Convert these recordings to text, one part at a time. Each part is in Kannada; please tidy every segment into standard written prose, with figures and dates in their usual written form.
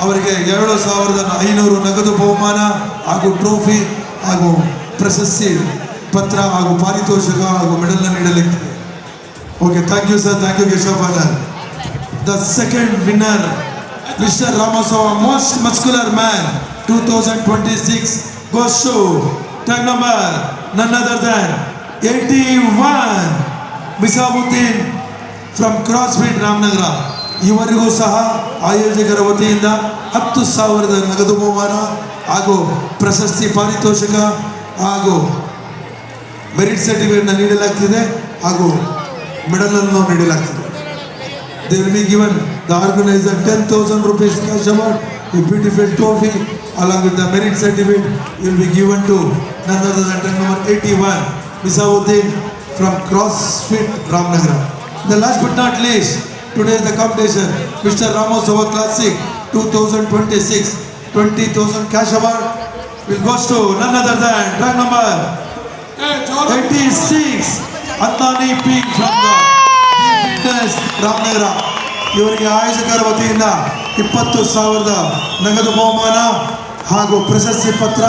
ಅವರಿಗೆ 7,500 ನಗದು ಬಹುಮಾನ ಹಾಗೂ ಟ್ರೋಫಿ ಹಾಗೂ ಪ್ರಶಸ್ತಿ ಪತ್ರ ಹಾಗೂ ಪಾರಿತೋಷಕ ಹಾಗೂ ಮೆಡಲ್ ನೀಡಲಿದೆ. Okay, thank you sir, thank you Keshavapalar. The second winner mister Ramotsava most muscular man 2026 goes to tag number none other than 81 Misabuddin from CrossFit Ramanagara. ಇವರಿಗೂ ಸಹ ಆಯೋಜಕರ ವತಿಯಿಂದ 10,000 ನಗದು ಬಹುಮಾನ ಹಾಗೂ ಪ್ರಶಸ್ತಿ ಪಾರಿತೋಷಕ ಹಾಗೂ ಮೆರಿಟ್ ಸರ್ಟಿಫಿಕೇಟ್ನ ನೀಡಲಾಗ್ತಿದೆ ಹಾಗೂ ಮೆಡಲ್ ಅನ್ನು ನೀಡಲಾಗ್ತಿದೆ. They will be given the organizer 10,000 rupees cash award, a beautiful trophy along with the merit certificate will be given to none other than tag number 81 Misabuddin from CrossFit Ramnagara. The last but not least, today the competition Mr. Ramotsava Classic 2026 20,000 cash award will goes to none other than tag number 86 Adnani P from the Ramanagara. ಇವರಿಗೆ ಆಯೋಜಕರ ವತಿಯಿಂದ 20,000 ನಗದು ಬಹುಮಾನ ಹಾಗೂ ಪ್ರಶಸ್ತಿ ಪತ್ರ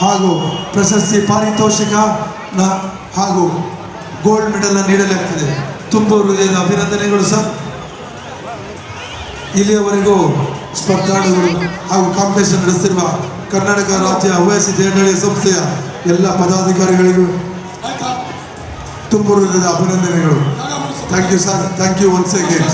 ಹಾಗೂ ಪ್ರಶಸ್ತಿ ಪಾರಿತೋಷಕ ಹಾಗೂ ಗೋಲ್ಡ್ ಮೆಡಲ್ ನೀಡಲಾಗ್ತದೆ. ತುಂಬ ಹೃದಯದ ಅಭಿನಂದನೆಗಳು ಸರ್. ಇಲ್ಲಿಯವರೆಗೂ ಸ್ಪರ್ಧಾಳುಗಳು ಹಾಗೂ ಕಾಂಪಿಟೇಷನ್ ನಡೆಸಿರುವ ಕರ್ನಾಟಕ ರಾಜ್ಯ ಹವ್ಯಾಸಿ ದೇಹಗಳ ಸಂಸ್ಥೆಯ ಎಲ್ಲ ಪದಾಧಿಕಾರಿಗಳಿಗೂ ತುಂಬ ಹೃದಯದ ಅಭಿನಂದನೆಗಳು. Thank you, sir. Thank you once again.